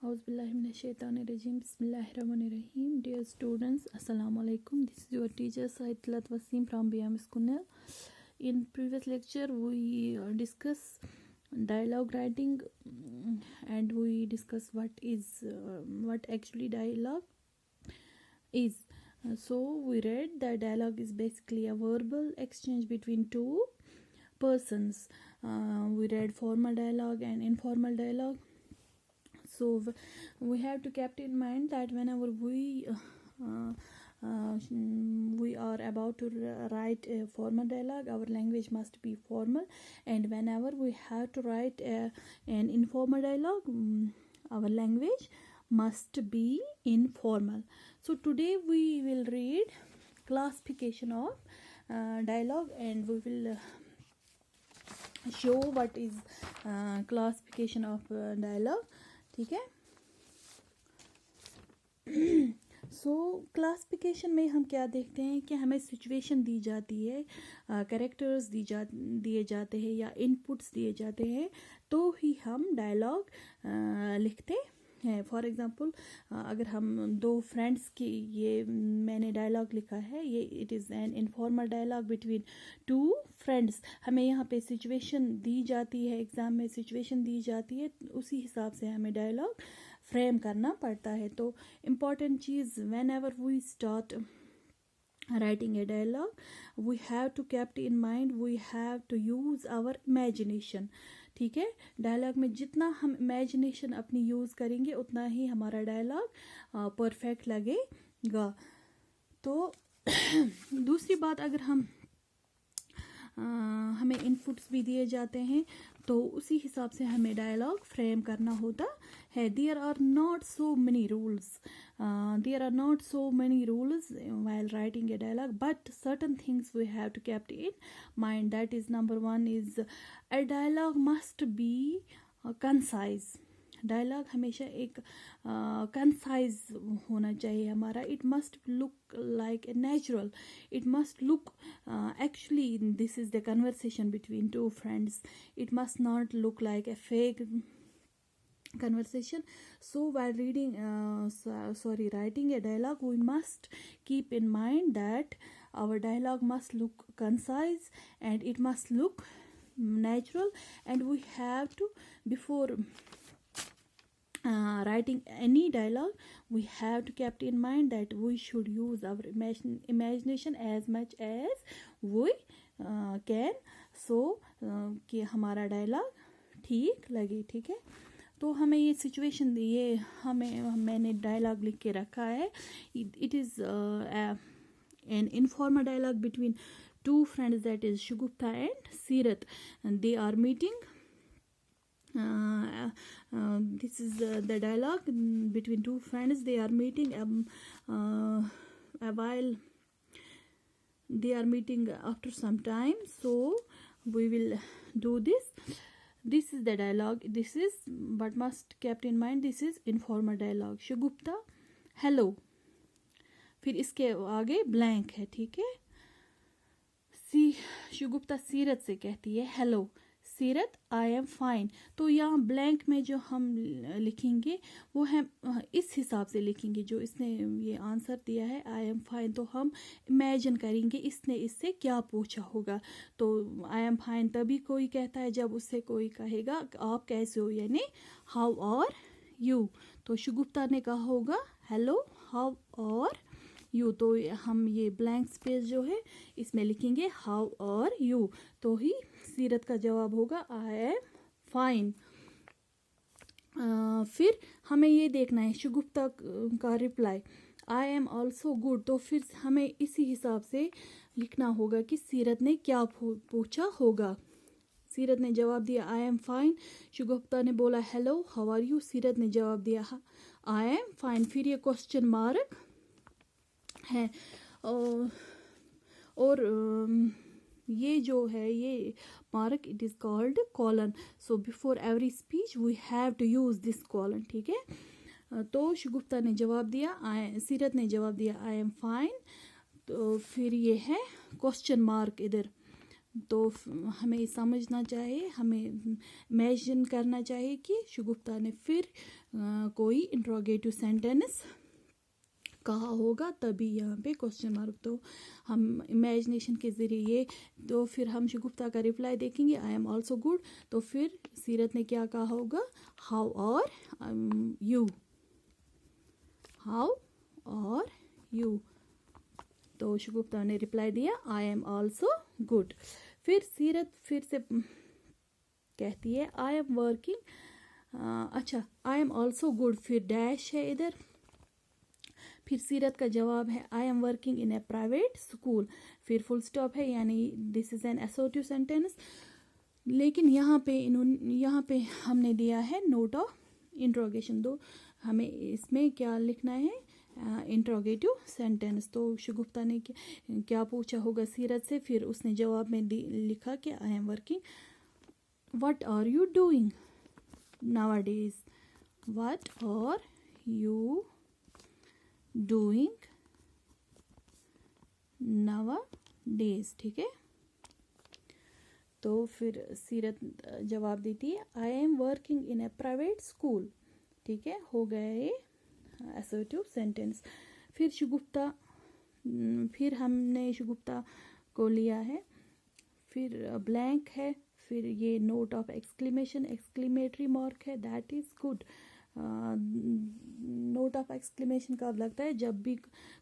Auzubillahiminash-shaytanir-rajim. Bismillahir-rahmanir-rahim. Dear students, Assalamu alaikum. This is your teacher Said Talat Wasim from BM School. In previous lecture, we discuss dialogue writing and we discuss what actually dialogue is. So we read that dialogue is basically a verbal exchange between two persons. We read formal dialogue and informal dialogue. So we have to keep in mind that whenever we are about to write a formal dialogue, our language must be formal, and whenever we have to write an informal dialogue, our language must be informal. So today we will read classification of dialogue, and we will show what is classification of dialogue. ठीक है. सो classification में हम क्या देखते हैं कि हमें situation दी जाती है, कैरेक्टर्स दिए जाते हैं या इनपुट्स दिए जाते हैं, तो ही हम डायलॉग लिखते हैं. फॉर एग्ज़ाम्पल अगर हम दो फ्रेंड्स की, ये मैंने डायलॉग लिखा है, ये it is an informal dialogue between two friends. हमें यहाँ पे सिचुएशन दी जाती है, एग्ज़ाम में सिचुएशन दी जाती है, उसी हिसाब से हमें डायलॉग फ्रेम करना पड़ता है. तो इम्पॉर्टेंट चीज़, whenever we start writing a dialogue, we have to keep in mind, we have to use our imagination. ठीक है. डायलॉग में जितना हम इमेजिनेशन अपनी यूज़ करेंगे उतना ही हमारा डायलॉग परफेक्ट लगेगा. तो दूसरी बात, अगर हमें इनपुट्स भी दिए जाते हैं तो उसी हिसाब से हमें डायलॉग फ्रेम करना होता है. There are not so many rules while writing a dialogue, but certain things we have to keep in mind. That is, number one is a dialogue must be concise. Dialogue हमेशा एक concise होना चाहिए हमारा. It must look like a natural, it must look actually this is the conversation between two friends. It must not look like a fake conversation. So while writing a dialogue, we must keep in mind that our dialogue must look concise and it must look natural, and we have to, before writing any dialogue, we have to keep in mind that we should use our imagination as much as we can, so कि हमारा dialogue ठीक लगे. ठीक है. तो हमें ये situation, मैंने डायलॉग लिख के रखा है. It is an informal dialogue between two friends, that is Shagufta and Seerat. They are meeting. This is the dialogue between two friends. They are meeting while they are meeting after some time. So we will do this. This is the dialogue. This is, but must kept in mind, this is informal dialogue. Shugupta, hello. फिर इसके आगे blank है. ठीक है. शुगुप्ता सीरत से कहती है हेलो. सीरत, आई एम फाइन. तो यहाँ ब्लैंक में जो हम लिखेंगे वो हम इस हिसाब से लिखेंगे जो इसने ये आंसर दिया है, आई एम फाइन. तो हम इमेजिन करेंगे इसने इससे क्या पूछा होगा. तो आई एम फाइन तभी कोई कहता है जब उससे कोई कहेगा आप कैसे हो, यानी हाउ आर यू. तो शुगुप्ता ने कहा होगा हेलो, हाउ आर यू. तो हम ये ब्लैंक स्पेस जो है इसमें लिखेंगे हाउ आर यू. तो ही सीरत का जवाब होगा आई एम फाइन. फिर हमें ये देखना है शुगुफ्ता का reply I am also good. तो फिर हमें इसी हिसाब से लिखना होगा कि सीरत ने क्या पूछा होगा. सीरत ने जवाब दिया आई एम फाइन. शुगुफ्ता ने बोला हेलो, हाउ आर यू. सीरत ने जवाब दिया आई एम फाइन. फिर ये क्वेश्चन मार्क है और ये जो है ये mark, it is called colon. So before every speech we have to use this colon. ठीक है. तो शुगुफ्ता ने जवाब दिया, सीरत ने जवाब दिया आई एम फाइन. तो फिर ये है क्वेश्चन मार्क इधर. तो हमें समझना चाहिए, हमें इमेजिन करना चाहिए कि शुगुफ्ता ने फिर कोई इंट्रोगेटिव सेंटेंस कहा होगा, तभी यहाँ पे क्वेश्चन मार्क। तो हम इमेजिनेशन के ज़रिए तो फिर हम शगुफ्ता का रिप्लाई देखेंगे, आई एम ऑल्सो गुड। तो फिर सीरत ने क्या कहा होगा, हाउ और यू, हाउ और यू। तो शगुफ्ता ने रिप्लाई दिया, आई एम ऑल्सो गुड। फिर सीरत फिर से कहती है, आई एम वर्किंग, अच्छा आई एम ऑल्सो गुड, फिर डैश है इधर। फिर सीरत का जवाब है, I am working in a private school, फिर फुल स्टॉप है, यानी this is an assertive sentence. लेकिन यहाँ पे हमने दिया है नोट ऑफ इंट्रोगेशन। दो हमें इसमें क्या लिखना है, इंट्रोगेटिव सेंटेंस। तो शगुफ्ता ने क्या पूछा होगा सीरत से, फिर उसने जवाब में लिखा कि I am working, what are you doing nowadays, what are you doing nowadays, ठीक है। तो फिर सीरत जवाब देती है, I am working in a private school, ठीक है, हो गया ये असर्टिव सेंटेंस। फिर शगुफ्ता, फिर हमने शगुफ्ता को लिया है, फिर ब्लैंक है, फिर ये note of exclamation, exclamatory mark है, that is good. Note of exclamation कब लगता है, जब भी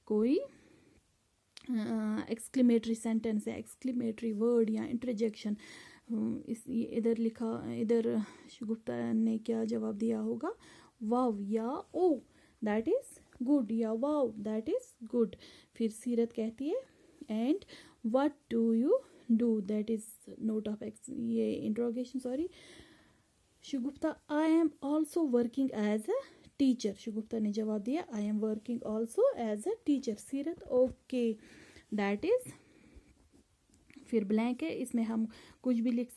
कोई एक्सक्लेमेटरी सेंटेंस है, एक्सक्लेमेटरी वर्ड या इंटरजेक्शन। इस इधर लिखा, इधर शगुफ्ता ने क्या जवाब दिया होगा, वाव या ओ दैट इज़ गुड, या वाव दैट इज़ गुड। फिर सीरत कहती है, and what do you do, that is note of ये interrogation, sorry. Shagufta, I am also working as a teacher, Shagufta ने जवाब दिया, I am working also as a teacher. Seerat, okay that is, फिर blank है, इसमें हम कुछ भी लिख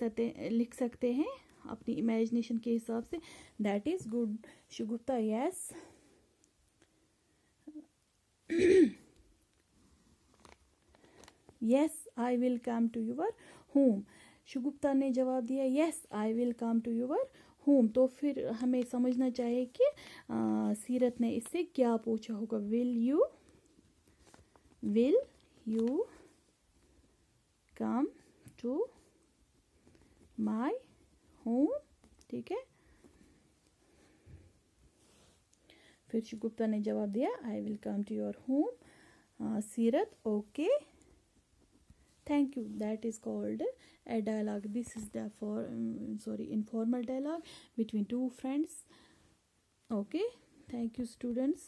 सकते हैं अपनी इमेजिनेशन के हिसाब से, that is good. Shagufta, yes yes I will come to your home. Shagufta ने जवाब दिया, yes I will come to your home. तो फिर हमें समझना चाहिए कि सीरत ने इससे क्या पूछा होगा, will you come to my home, ठीक है। फिर शगुफ्ता ने जवाब दिया, I will come to your home. Seerat, okay thank you, that is called a dialogue. This is the informal dialogue between two friends. Okay, thank you students.